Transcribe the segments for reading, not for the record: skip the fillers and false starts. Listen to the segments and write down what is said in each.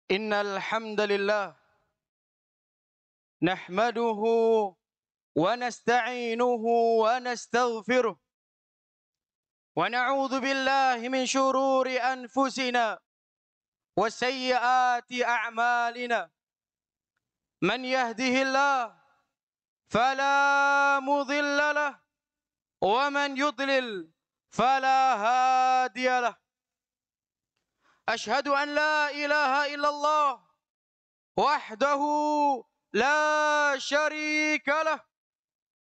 Innal hamdalillah nahmaduhu wa nasta'inuhu wa nastaghfiruh wa na'udzu billahi min shururi anfusina wa sayyiati a'malina. Man yahdihillah fala mudilla lah wa man yudlil fala hadiyalah. Ashhadu an la ilaha illallah wahdahu la syarika lah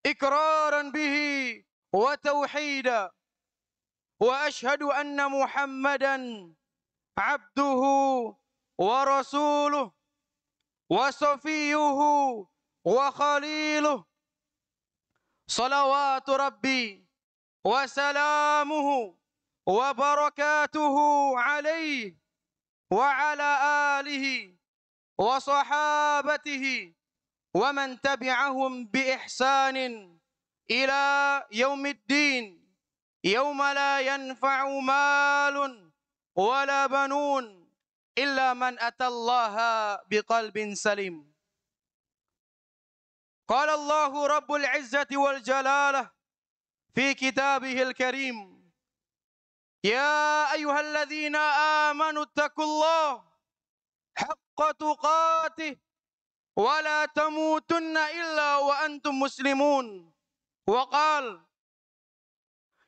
iqraran bihi wa tauhida wa ashhadu anna Muhammadan abduhu wa rasuluh wa safiyuhu wa khaliluh salawatu rabbi wa salamuhu wa barakatuhu alaihi wa ala alihi wa sahabatihi wa man tabi'ahum bi ihsanin ila yaumiddin yauma la yanfa'u malun wala banun illa man atallaha biqalbin salim. Qala Allahu Rabbul Izzati wal Jalalah fi kitabihil karim, ya ayyuhalladzina amanu taqullaha haqqa tuqatih wa la tamutunna illa wa antum muslimun. Wa qala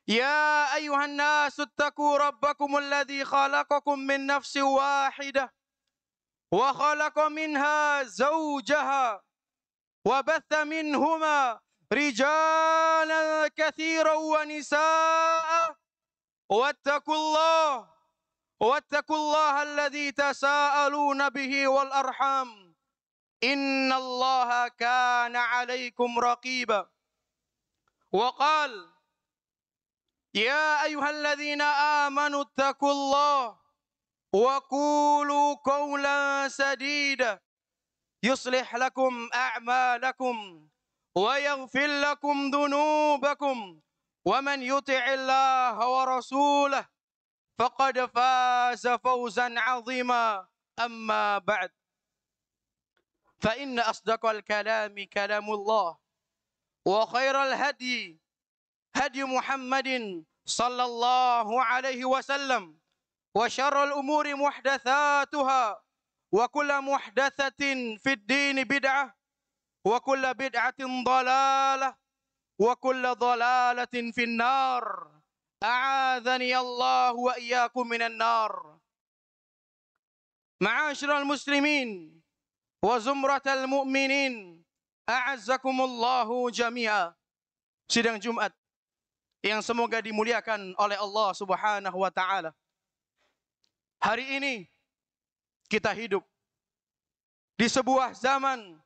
ya ayyuhan nasu ittaqu rabbakum alladzi khalaqakum min nafsin wahidah wa khalaqa minha zawjaha wa batha minhuma rijalan katsiran wa nisaa wattaqullaha alladzi tasaaluna bihi wal arham innallaha kana 'alaikum raqiba. Wa qala ya ayyuhalladzina amanu ittaqullaha wa qulu qawlan sadida yuslih lakum a'malakum wa yaghfir lakum dhunubakum wa man yuti'illaha wa rasulahu faqad faza fawzan 'azima. Amma ba'd, fa inna asdaqal kalami kalamullah wa khairal hadi hadi Muhammadin sallallahu alaihi wasallam wa syarrul umuri muhdatsatuha wa kullu muhdatsatin fid din bid'ah wa kullu bid'atin dhalalah wa kullu dhalalatin finnar. A'adzani Allah wa iyyakum minan nar. Ma'asyiral muslimin wa zumratal mu'minin, a'azzakumullahu jami'a. Sidang Jumat yang semoga dimuliakan oleh Allah Subhanahu wa taala. Hari ini kita hidup di sebuah zaman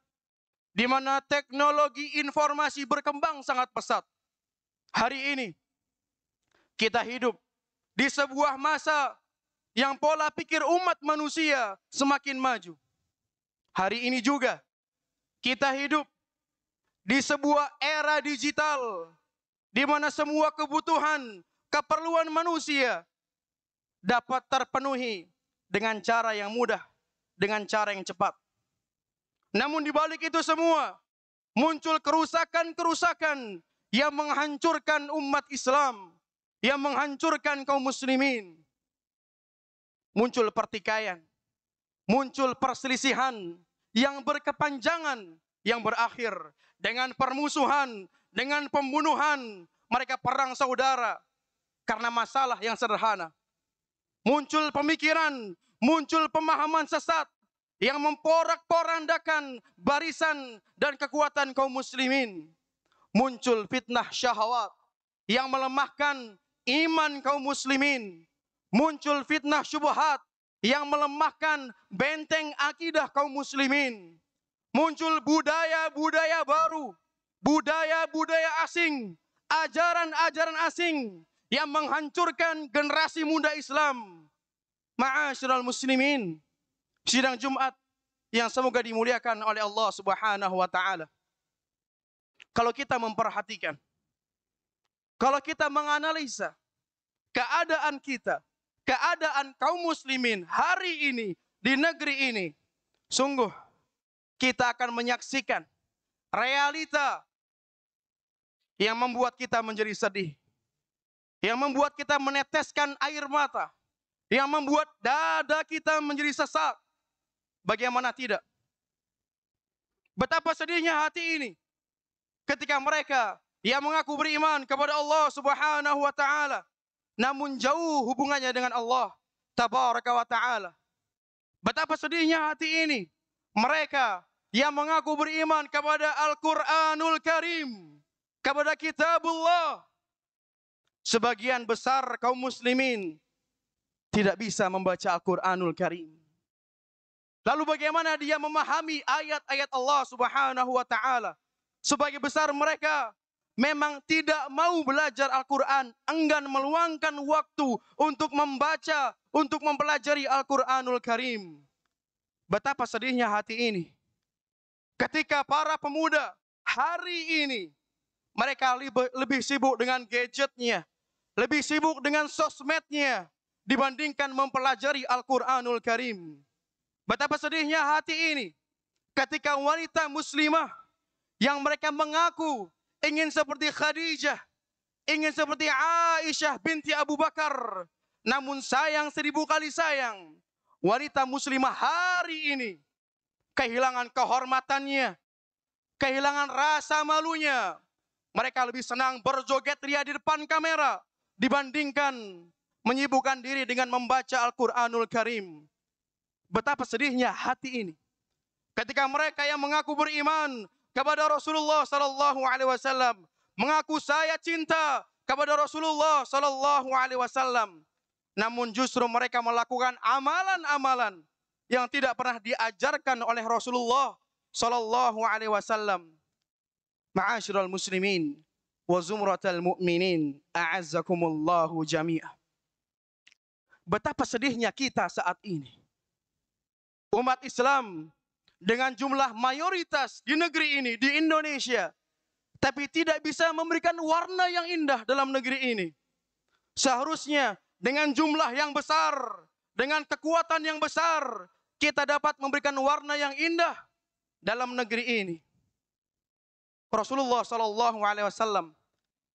di mana teknologi informasi berkembang sangat pesat. Hari ini kita hidup di sebuah masa yang pola pikir umat manusia semakin maju. Hari ini juga kita hidup di sebuah era digital di mana semua kebutuhan, keperluan manusia dapat terpenuhi dengan cara yang mudah, dengan cara yang cepat. Namun di balik itu semua muncul kerusakan-kerusakan yang menghancurkan umat Islam, yang menghancurkan kaum muslimin. Muncul pertikaian, muncul perselisihan yang berkepanjangan, yang berakhir dengan permusuhan, dengan pembunuhan. Mereka perang saudara karena masalah yang sederhana. Muncul pemikiran, muncul pemahaman sesat yang memporak-porandakan barisan dan kekuatan kaum muslimin. Muncul fitnah syahwat yang melemahkan iman kaum muslimin. Muncul fitnah syubhat yang melemahkan benteng akidah kaum muslimin. Muncul budaya-budaya baru, budaya-budaya asing, ajaran-ajaran asing yang menghancurkan generasi muda Islam. Ma'asyiral muslimin, sidang Jumat yang semoga dimuliakan oleh Allah Subhanahu wa taala. Kalau kita memperhatikan, kalau kita menganalisa keadaan kita, keadaan kaum muslimin hari ini di negeri ini, sungguh kita akan menyaksikan realita yang membuat kita menjadi sedih, yang membuat kita meneteskan air mata, yang membuat dada kita menjadi sesak. Bagaimana tidak? Betapa sedihnya hati ini ketika mereka yang mengaku beriman kepada Allah Subhanahu wa taala, namun jauh hubungannya dengan Allah Tabaraka wa taala. Betapa sedihnya hati ini mereka yang mengaku beriman kepada Al-Qur'anul Karim, kepada kitabullah. Sebagian besar kaum muslimin tidak bisa membaca Al-Qur'anul Karim. Lalu bagaimana dia memahami ayat-ayat Allah Subhanahu wa taala? Sebagian besar mereka memang tidak mau belajar Al-Quran, enggan meluangkan waktu untuk membaca, untuk mempelajari Al-Quranul Karim. Betapa sedihnya hati ini ketika para pemuda hari ini mereka lebih sibuk dengan gadgetnya, lebih sibuk dengan sosmednya dibandingkan mempelajari Al-Quranul Karim. Betapa sedihnya hati ini ketika wanita muslimah yang mereka mengaku ingin seperti Khadijah, ingin seperti Aisyah binti Abu Bakar, namun sayang 1000 kali sayang, wanita muslimah hari ini kehilangan kehormatannya, kehilangan rasa malunya. Mereka lebih senang berjoget ria di depan kamera dibandingkan menyibukkan diri dengan membaca Al-Quranul Karim. Betapa sedihnya hati ini ketika mereka yang mengaku beriman kepada Rasulullah sallallahu alaihi wasallam, mengaku saya cinta kepada Rasulullah sallallahu alaihi wasallam, namun justru mereka melakukan amalan-amalan yang tidak pernah diajarkan oleh Rasulullah sallallahu alaihi wasallam. Ma'asyiral muslimin wa zumratal mu'minin, a'azzakumullahu jami'ah. Betapa sedihnya kita saat ini. Umat Islam dengan jumlah mayoritas di negeri ini, di Indonesia, tapi tidak bisa memberikan warna yang indah dalam negeri ini. Seharusnya dengan jumlah yang besar, dengan kekuatan yang besar, kita dapat memberikan warna yang indah dalam negeri ini. Rasulullah sallallahu alaihi wasallam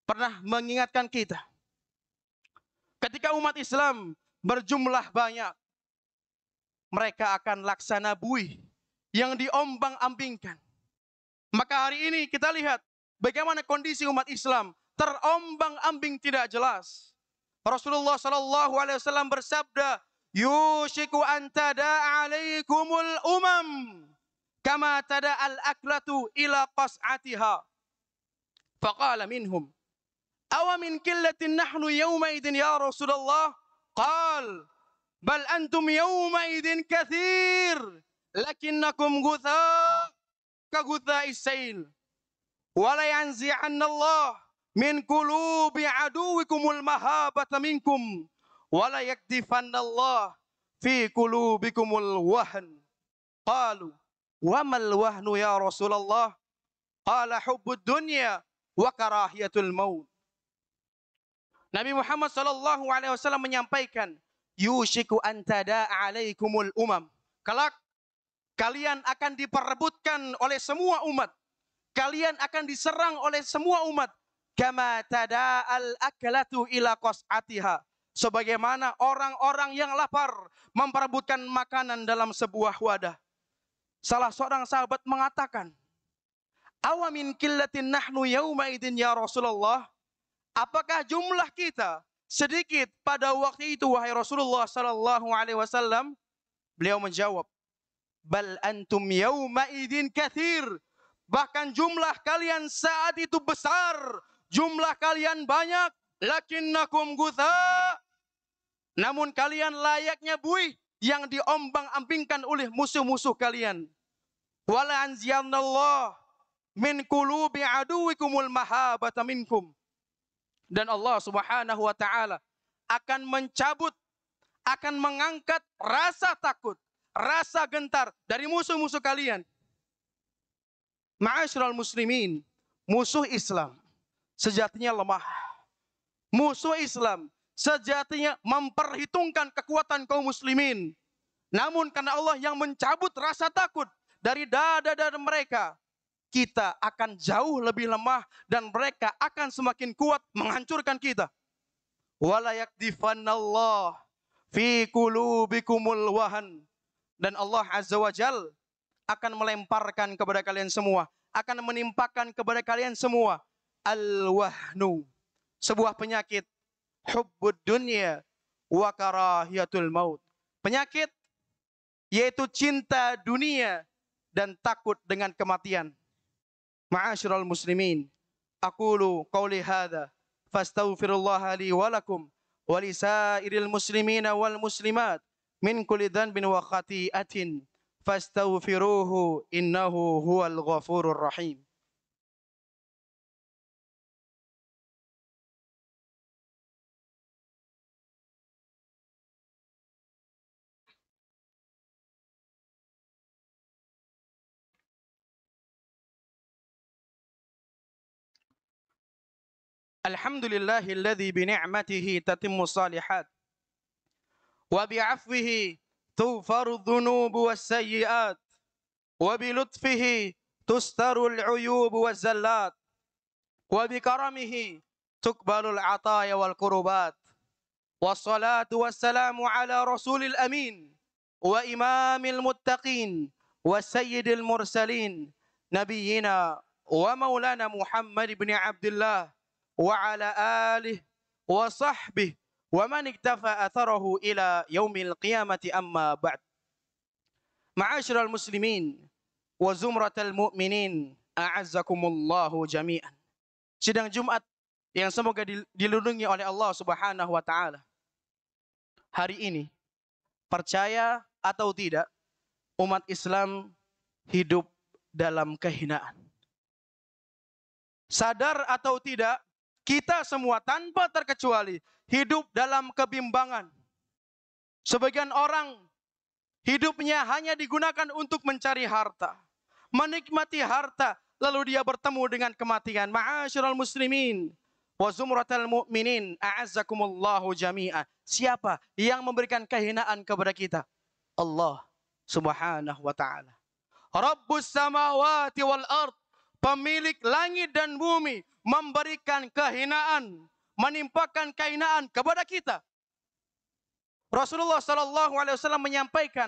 pernah mengingatkan kita, ketika umat Islam berjumlah banyak, mereka akan laksana buih yang diombang-ambingkan. Maka hari ini kita lihat bagaimana kondisi umat Islam terombang-ambing tidak jelas. Rasulullah sallallahu alaihi wasallam bersabda, "Yushiku an tada'a 'alaikumul umam kama tada'al aklatu ila qas'atiha." Faqala minhum, "Aw min qillatin nahnu yawma idin ya Rasulullah?" Qal, "Bal antum yawma idin katsir. Lakinnakum gutha ka gutha'is sail. Wa la yanzi'anna Allah min qulubi aduwikumul mahabata minkum. Wa la yakdifanna Allah fi qulubikumul wahn." Qalu, "Wa mal wahnu ya Rasulullah?" Qala, "Hubbud dunya wa karahiyatul maut." Nabi Muhammad sallallahu alaihi wasallam menyampaikan, "Yushiku an tada'a alaikumul umam." Kelak kalian akan diperebutkan oleh semua umat. Kalian akan diserang oleh semua umat. Kama tada'al aklatu ila qas'atiha. Sebagaimana orang-orang yang lapar memperebutkan makanan dalam sebuah wadah. Salah seorang sahabat mengatakan, "Awa min qillatin nahnu yawma idin ya Rasulullah?" Apakah jumlah kita sedikit pada waktu itu wahai Rasulullah sallallahu alaihi wasallam? Beliau menjawab, "Bal antum yawma idin katsir." Bahkan jumlah kalian saat itu besar, jumlah kalian banyak, lakinnakum gutha. Namun kalian layaknya buih yang diombang-ambingkan oleh musuh-musuh kalian. Wala anziyanallah min qulubi aduwikumul mahabata minkum. Dan Allah Subhanahu wa taala akan mencabut, akan mengangkat rasa takut, rasa gentar dari musuh-musuh kalian. Ma'asyiral muslimin, musuh Islam sejatinya lemah. Musuh Islam sejatinya memperhitungkan kekuatan kaum muslimin. Namun karena Allah yang mencabut rasa takut dari dada-dada mereka, kita akan jauh lebih lemah dan mereka akan semakin kuat menghancurkan kita. Wala yakdifannallah fi qulubikumul wahan. Dan Allah Azza wa Jal akan melemparkan kepada kalian semua, akan menimpakan kepada kalian semua al-wahnu, sebuah penyakit, hubbud dunya wa karahiyatul maut. Penyakit yaitu cinta dunia dan takut dengan kematian. Ma'asyiral muslimin, aqulu qauli hadza fastaghfirullaha li wa lakum wa lisairil muslimina wal muslimat min kulli dhanbin wa khati'atin fastaghfiruhu innahu huwal ghafurur rahim. Alhamdulillahilladzi bi ni'matihi tatimmu shalihat wa bi 'afwihi tughfaru dhunubu was sayyi'at wa bi lutfihi tustarul 'uyubu waz zallat wa bi karamihi tuqbalul 'ataya wal qurbat. Wassalatu wassalamu ala rasulil amin wa imamil muttaqin wa sayyidil mursalin nabiyyina wa maulana Muhammad ibn Abdullah wa ala alihi wa sahbihi wa man iktafa atharahu ila yaumil qiyamati, amma ba'd. Ma'asyiral muslimin wa zumratal mu'minin, a'azzakumullahu jami'an. Sidang Jumat yang semoga dilindungi oleh Allah Subhanahu wa taala. Hari ini, percaya atau tidak, umat Islam hidup dalam kehinaan. Sadar atau tidak, kita semua tanpa terkecuali hidup dalam kebimbangan. Sebagian orang hidupnya hanya digunakan untuk mencari harta, menikmati harta, lalu dia bertemu dengan kematian. Ma'asyiral muslimin wa zumratal mu'minin, a'azzakumullahu jami'an. Siapa yang memberikan kehinaan kepada kita? Allah Subhanahu wa ta'ala. Rabbus samawati wal ard, pemilik langit dan bumi, memberikan kehinaan, menimpakan kehinaan kepada kita. Rasulullah sallallahu alaihi wasallam menyampaikan,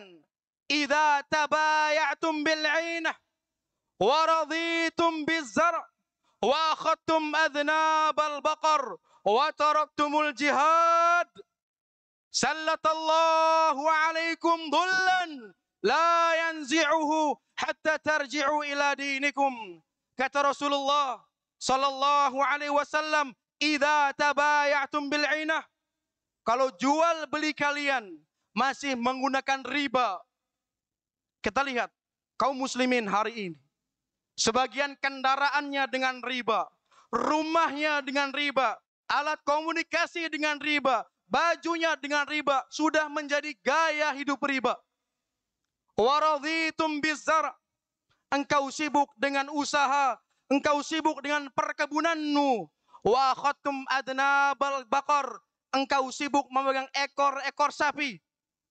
"Idza tabayatum bil 'ainah wa raditum biz zar' wa akhadtum adnabal baqar wa taraktumul jihad, sallatallahu alaikum dhullan la yanzi'uhu hatta tarji'u ila dinikum." Kata Rasulullah sallallahu alaihi wasallam, "Idza tabayatum bil 'ainah," kalau jual beli kalian masih menggunakan riba. Kita lihat kaum muslimin hari ini, sebagian kendaraannya dengan riba, rumahnya dengan riba, alat komunikasi dengan riba, bajunya dengan riba, sudah menjadi gaya hidup riba. Waradhitum bizzar', engkau sibuk dengan usaha, engkau sibuk dengan perkebunanmu. Wa akhadtum adnabal baqar, engkau sibuk memegang ekor-ekor sapi,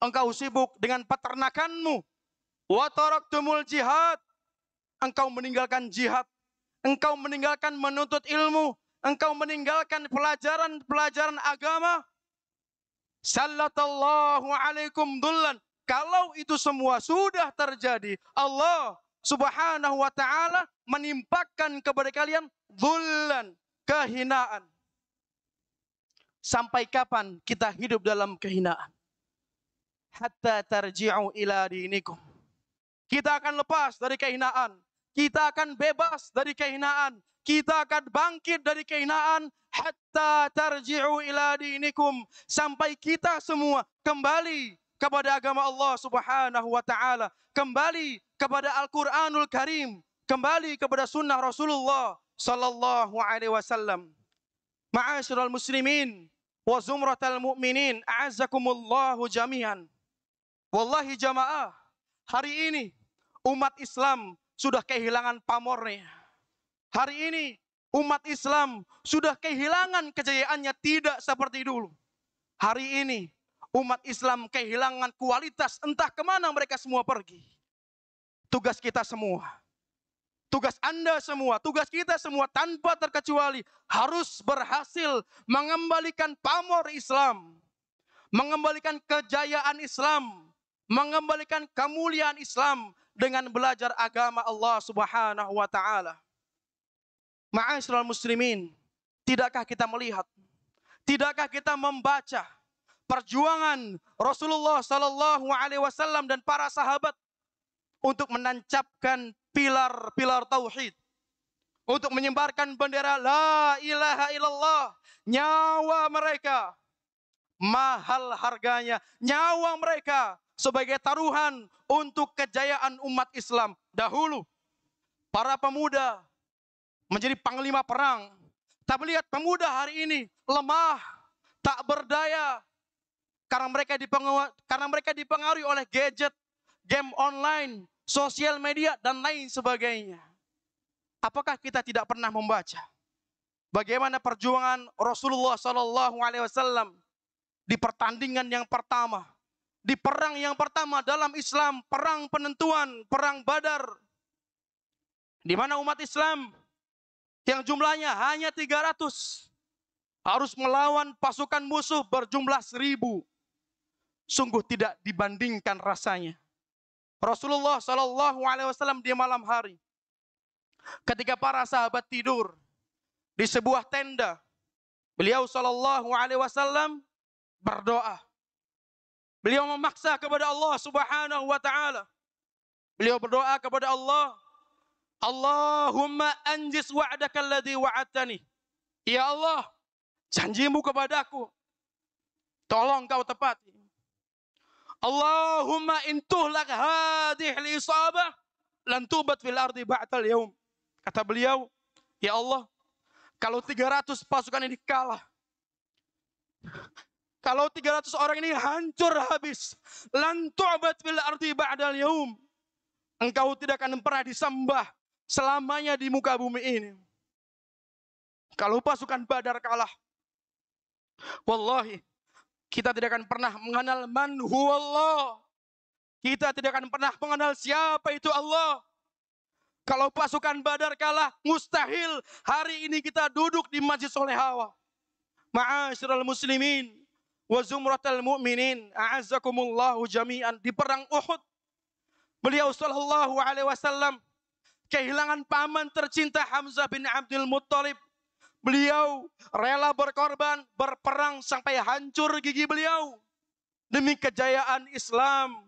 engkau sibuk dengan peternakanmu. Wa taraktumul jihad, engkau meninggalkan jihad, engkau meninggalkan menuntut ilmu, engkau meninggalkan pelajaran-pelajaran agama. Sallatallahu alaikum dhullan. Kalau itu semua sudah terjadi, Allah Subhanahu wa ta'ala menimpakan kepada kalian dhullan, kehinaan. Sampai kapan kita hidup dalam kehinaan? Hatta tarji'u ila dinikum. Kita akan lepas dari kehinaan, kita akan bebas dari kehinaan, kita akan bangkit dari kehinaan. Hatta tarji'u ila dinikum, sampai kita semua kembali kepada agama Allah Subhanahu wa ta'ala, kembali kepada Al-Quranul Karim, kembali kepada sunnah Rasulullah sallallahu alaihi wasallam. Ma'asyiral muslimin wa zumratal mu'minin, a'azzakumullahu jami'an. Wallahi jamaah, hari ini umat Islam sudah kehilangan pamornya. Hari ini umat Islam sudah kehilangan kejayaannya, tidak seperti dulu. Hari ini umat Islam kehilangan kualitas, entah kemana mereka semua pergi. Tugas kita semua, tugas Anda semua, tugas kita semua tanpa terkecuali harus berhasil mengembalikan pamor Islam, mengembalikan kejayaan Islam, mengembalikan kemuliaan Islam dengan belajar agama Allah Subhanahu wa taala. Ma'asyiral muslimin, tidakkah kita melihat, tidakkah kita membaca perjuangan Rasulullah sallallahu alaihi wasallam dan para sahabat untuk menancapkan pilar-pilar tauhid, untuk menyebarkan bendera la ilaha illallah. Nyawa mereka mahal harganya, nyawa mereka sebagai taruhan untuk kejayaan umat Islam. Dahulu para pemuda menjadi panglima perang, tapi lihat pemuda hari ini lemah, tak berdaya, karena mereka dipengaruhi oleh gadget, game online, sosial media, dan lain sebagainya. Apakah kita tidak pernah membaca bagaimana perjuangan Rasulullah SAW di pertandingan yang pertama, di perang yang pertama dalam Islam, perang penentuan, perang Badar, di mana umat Islam yang jumlahnya hanya 300 harus melawan pasukan musuh berjumlah 1000. Sungguh tidak dibandingkan rasanya. Rasulullah SAW di malam hari, ketika para sahabat tidur di sebuah tenda, beliau SAW berdoa. Beliau memaksa kepada Allah Subhanahu wa taala. Beliau berdoa kepada Allah, Allahumma anjis wa'daka alladhi wa'adtani. Ya Allah, janjimu kepadaku tolong kau tepati. Allahumma intuhlak hadhihi al-isabah lan tubat fil ardi ba'dal yaum. Kata beliau, ya Allah, kalau 300 pasukan ini kalah, kalau 300 orang ini hancur habis, lan tubat fil ardi ba'dal yaum, engkau tidak akan pernah disembah selamanya di muka bumi ini. Kalau pasukan Badar kalah, wallahi kita tidak akan pernah mengenal man huwallah. Kita tidak akan pernah mengenal siapa itu Allah. Kalau pasukan Badar kalah, mustahil hari ini kita duduk di Masjid Solehawa. Ma'asyiral muslimin wa zumratal mu'minin, a'azzakumullahu jami'an. Di perang Uhud, beliau sallallahu alaihi wasallam kehilangan paman tercinta Hamzah bin Abdul Muttalib. Beliau rela berkorban, berperang sampai hancur gigi beliau demi kejayaan Islam.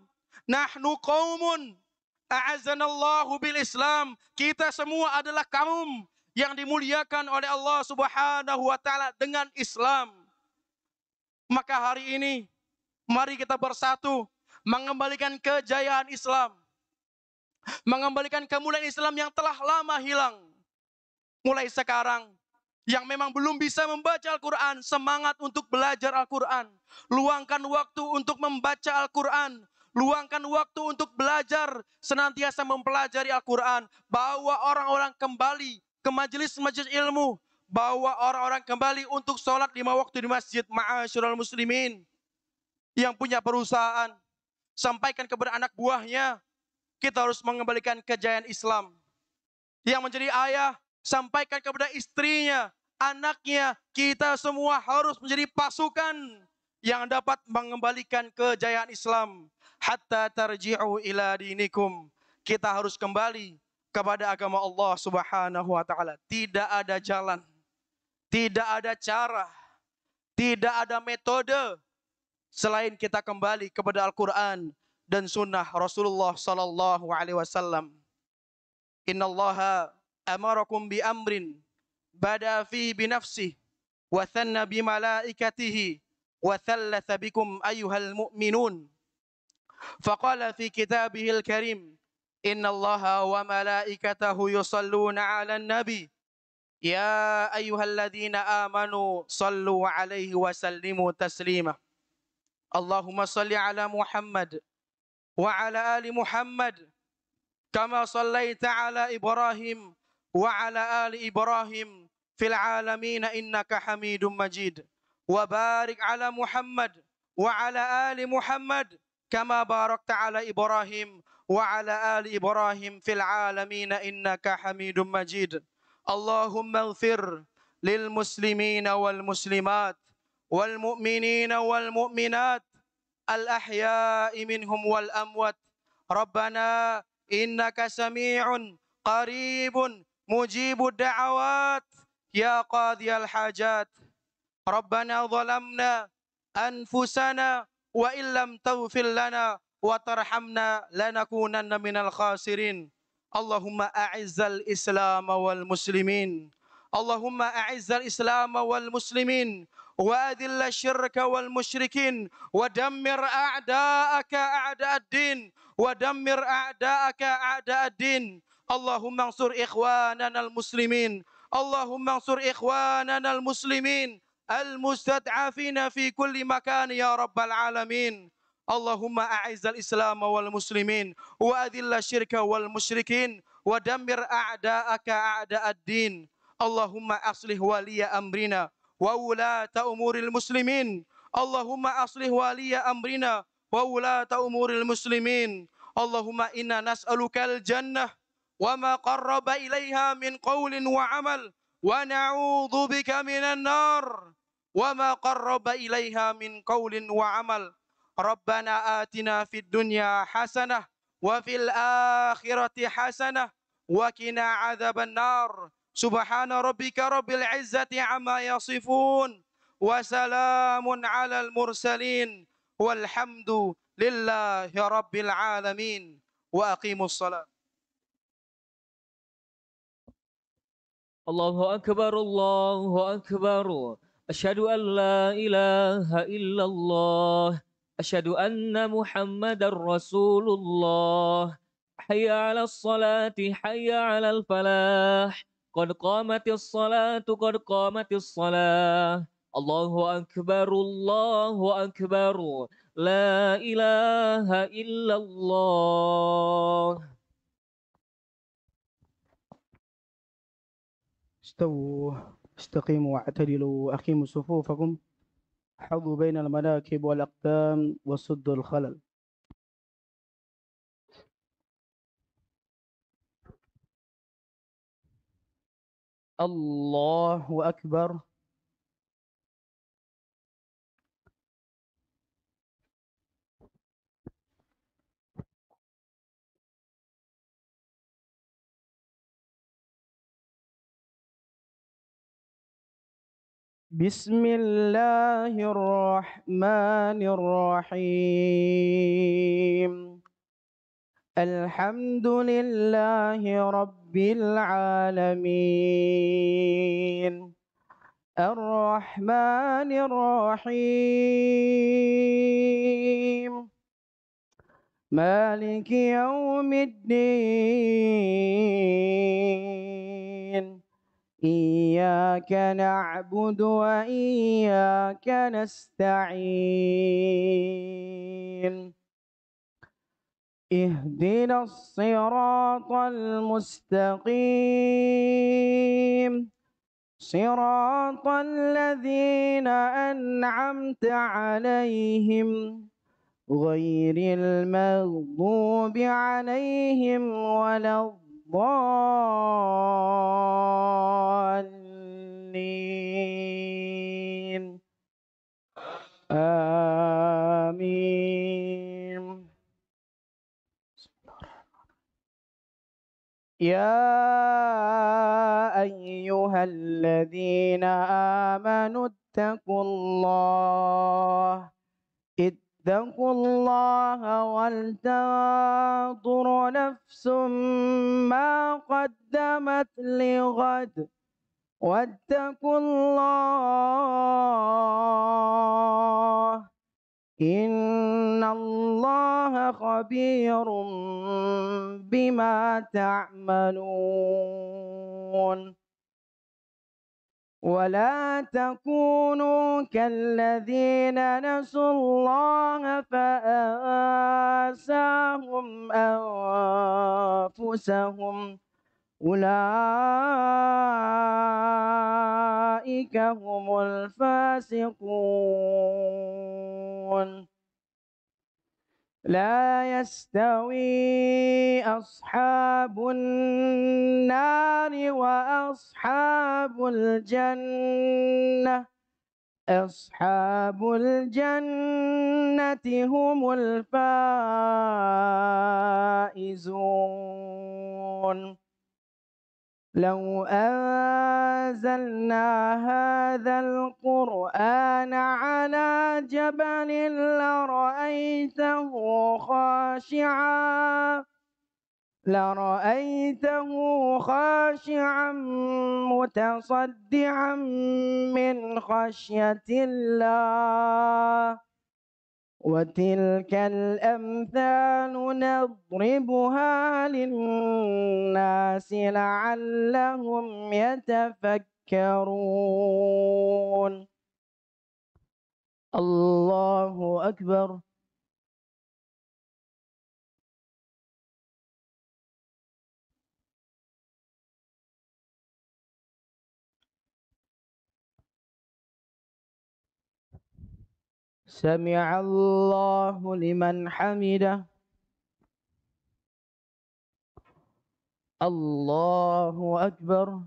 Nahnu qaumun a'azzanallahu bil Islam. Kita semua adalah kaum yang dimuliakan oleh Allah Subhanahu wa taala dengan Islam. Maka hari ini mari kita bersatu mengembalikan kejayaan Islam, mengembalikan kemuliaan Islam yang telah lama hilang. Mulai sekarang, yang memang belum bisa membaca Al-Quran, semangat untuk belajar Al-Quran. Luangkan waktu untuk membaca Al-Quran. Luangkan waktu untuk belajar, senantiasa mempelajari Al-Quran. Bawa orang-orang kembali ke majelis-majelis ilmu. Bawa orang-orang kembali untuk sholat 5 waktu di masjid. Ma'asyiral muslimin. Yang punya perusahaan, sampaikan kepada anak buahnya, kita harus mengembalikan kejayaan Islam. Yang menjadi ayah, sampaikan kepada istrinya, anaknya, kita semua harus menjadi pasukan yang dapat mengembalikan kejayaan Islam. Hatta tarji'u ila dinikum. Kita harus kembali kepada agama Allah Subhanahu wa taala. Tidak ada jalan, tidak ada cara, tidak ada metode selain kita kembali kepada Al-Quran dan sunnah Rasulullah sallallahu alaihi wasallam. Innallaha amarakum bi amrin bada fihi binafsihi wa thanna bi malaikatihi wa thallatha bikum ayyuhal mu'minun. Faqala fi kitabihil karim, innallaha wa malaikatahu yusalluna 'alan nabi ya ayyuhalladzina amanu sallu 'alaihi wa sallimu taslima. Allahumma salli 'ala Muhammad wa 'ala ali Muhammad kama sallaita 'ala Ibrahim wa 'ala ali Ibrahim fil 'alamin innaka Hamidum Majid. Wa barik 'ala Muhammad وعلى آل محمد كما باركت على إبراهيم وعلى آل إبراهيم في العالمين إنك حميد مجيد. اللهم اغفر للمسلمين والمسلمات والمؤمنين والمؤمنات الأحياء منهم والأموات. ربنا إنك سميع قريب مجيب الدعوات يا قاضي الحاجات. ربنا ظلمنا أنفسنا وإن لم تغفر لنا وترحمنا لنكونن من الخاسرين. اللهم أعز الإسلام والمسلمين، اللهم أعز الإسلام والمسلمين وأذل الشرك والمشركين ودمر أعداءك أعداء الدين، ودمر أعداءك أعداء الدين. اللهم انصر إخواننا المسلمين، اللهم انصر إخواننا المسلمين المستضعفين في كل مكان يا رب العالمين. اللهم أعز الإسلام والمسلمين وأذل الشرك والمشركين ودمر أعداءك أعداء الدين. اللهم أصلح ولي أمرنا وولاة أمور المسلمين، اللهم أصلح ولي أمرنا وولاة أمور المسلمين. اللهم إنا نسألك الجنة وما قرب إليها من قول وعمل، ونعوذ بك من النار وما قرب إليها من قول وعمل. ربنا آتنا في الدنيا حسنة وفي الآخرة حسنة وقنا عذاب النار. سبحان ربك رب العزة عما يصفون وسلام على المرسلين والحمد لله رب العالمين. وأقيموا الصلاة. الله أكبر الله أكبر. أشهد أن لا إله إلا الله. أشهد أن محمد رسول الله. حي على الصلاة حي على الفلاح. قد قامت الصلاة قد قامت الصلاة. الله أكبر الله أكبر. لا إله إلا الله. استووا استقيموا واعتدلوا أقيموا صفوفكم، حظوا بين المناكب والأقدام وسدوا الخلل. الله أكبر. بسم الله الرحمن الرحيم. الحمد لله رب العالمين، الرحمن الرحيم، مالك يوم الدين. إياك نعبد وإياك نستعين. اهدنا الصراط المستقيم، صراط الذين أنعمت عليهم غير المغضوب عليهم ولا الضالين. آمين. يا أيها الذين آمنوا اتقوا الله ولتنظر نفس ما قدمت لغد واتقوا الله إن الله خبير بما تعملون. ولا تكونوا كالذين نسوا الله فأنساهم أنفسهم أولئك هم الفاسقون. لا يستوي أصحاب النار وأصحاب الجنة، أصحاب الجنة هم الفائزون. لو أنزلنا هذا القرآن على جبل لرأيته خاشعا متصدعا من خشية الله. وتلك الأمثال نضربها للناس لعلهم يتفكرون. الله أكبر. سمع الله لمن حمده. الله أكبر.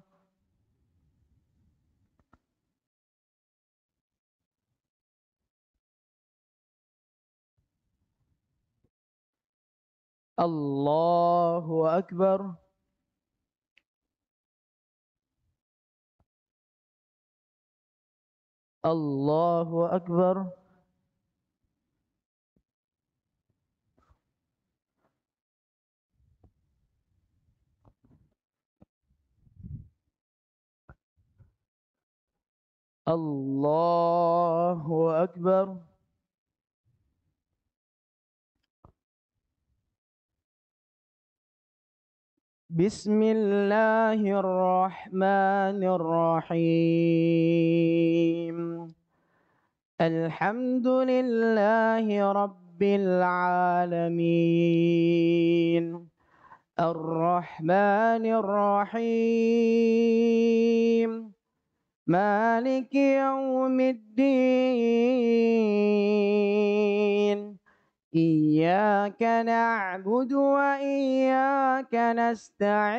الله أكبر. الله أكبر. الله أكبر. بسم الله الرحمن الرحيم. الحمد لله رب العالمين، الرحمن الرحيم، مالك يوم الدين. إياك نعبد وإياك نستعين.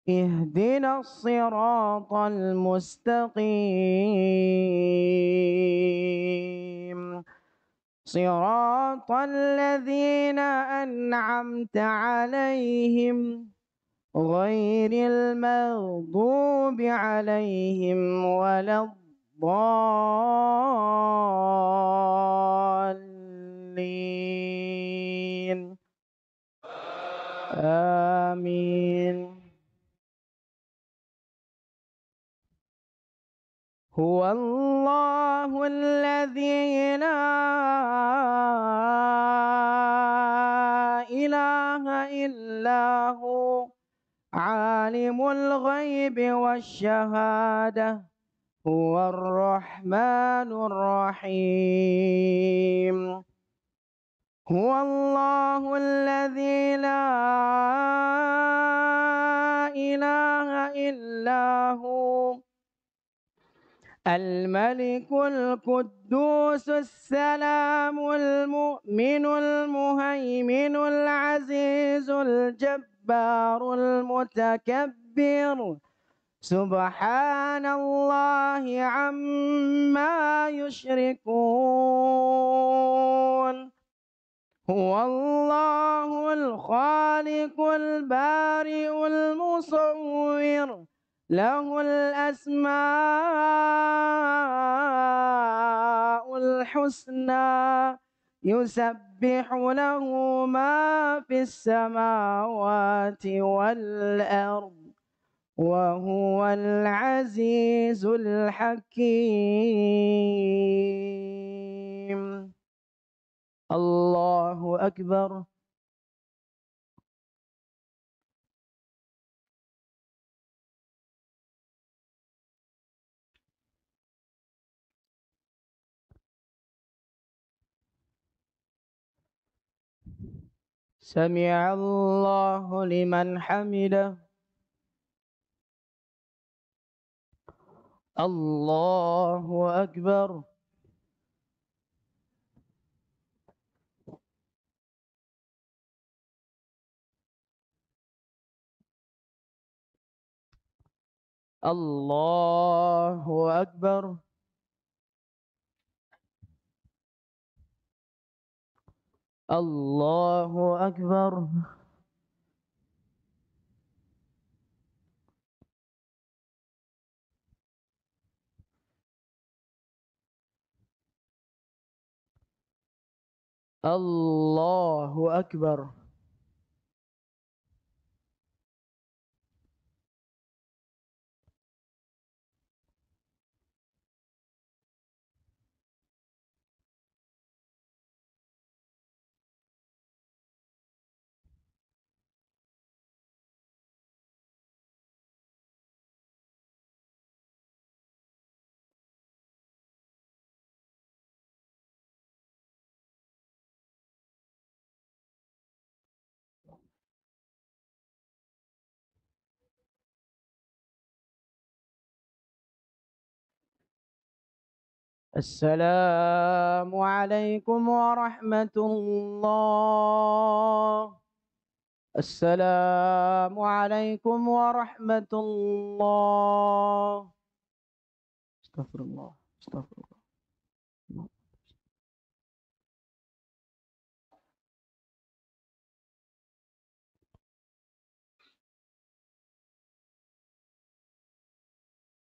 اهدنا الصراط المستقيم، صراط الذين أنعمت عليهم غير المغضوب عليهم ولا الضالين. آمين. هو الله الذي لا إله إلا هو، عالم الغيب والشهادة، هو الرحمن الرحيم. هو الله الذي لا إله إلا هو، الملك القدوس السلام المؤمن المهيمن العزيز الجبار المتكبر، سبحان الله عما يشركون. هو الله الخالق البارئ المصور، له الأسماء الحسنى، يسبح له ما في السماوات والأرض، وهو العزيز الحكيم. الله أكبر. سمع الله لمن حمده. الله أكبر. الله أكبر. الله أكبر. الله أكبر. السلام عليكم ورحمة الله. السلام عليكم ورحمة الله. استغفر الله. استغفر الله.